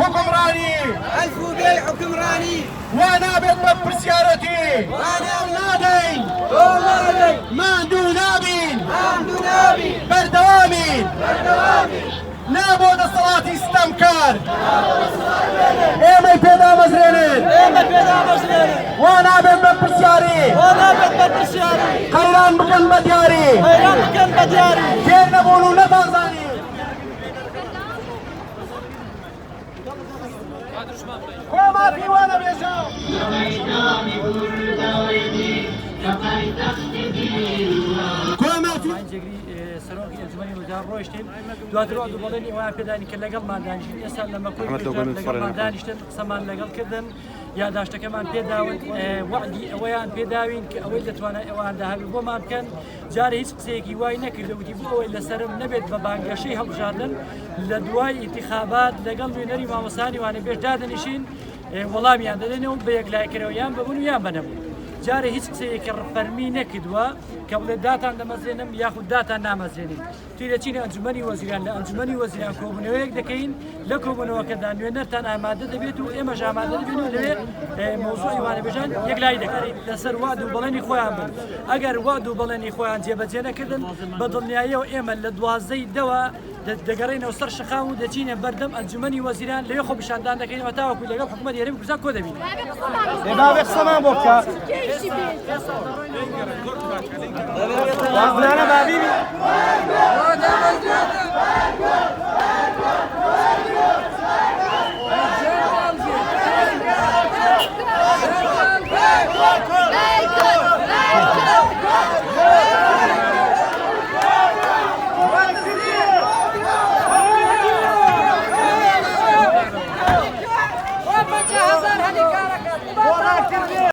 حكمراني ألف بي حكمراني وانا بالضبط سيارتي وانا ونادي ما عنده نابين نابي بردوامين نابود الصلاة استمكار ايمي بيدا مزرينين وانا بالضبط سياري خيران بكن بدياري كيف نقولوا لتنزاني وما في وانا بيشاو سەرۆکی ئەنجومەنی وەزارە ڕۆیشتین دواتر دووبەڵێنی ئەویان پێدانی کرد لەگەڵمان دانیشتین ئێستا لە مەکۆی لەگەڵمان دانیشتن قسەمان لەگەڵ کردن یاداشتەکەمان پێداون وعدی ئەوەیان پێداوین کە ئەوەی دەتوانێت ئەوان داهاوی بۆمان بکەن جارە هیچ قسەیەکی وای نەکردەوتی بۆ ئەوەی لەسرم نەبێت بە بانگەشەی هەڵبژاردن لە دوای ئینتیخابات لەگەڵ نوێنەری مامۆسانی وانە بێش دادەنیشین وەڵامیان دەدەنەوە بە یەکلایکەرەوە یان ببوون و یان بەنەبوون جارە هیچ قسەیەکی ڕفەرمی نەکردووە کە بڵێ داتان دەمەزرێنم یاخود داتان نامەزرێنین توی دەچینە ئەنجومەنی وەزیران لە ئەنجومەنی وەزیران کۆبوونەوەیەک دەکەین لە کۆبوونەوەکەدا نوێنەرتان ئامادە دەبێت و ئێمەش ئامادە دەبین و لەوێ مۆزوعی وانەبێژان یەکلای دەکەین لەسەر وعد و بەڵێنی خۆیان بن ئەگەر وعد و بەڵێنی خۆیان جێبەجێ نەکردن بە دڵنیاییەوە ئێمە لە 12ی دەوە دەگەڕێنەوە سەر شەقام و دەچینە بەردەم ئەنجومەنی وەزیران لەوێ خۆ پیشاندان دەکەینەوە تاوەکو لەگەڵ حکوومەت هێرمی کوردستان کۆ دەبین بابێ قسەمان بۆ بکە وازنانە بابی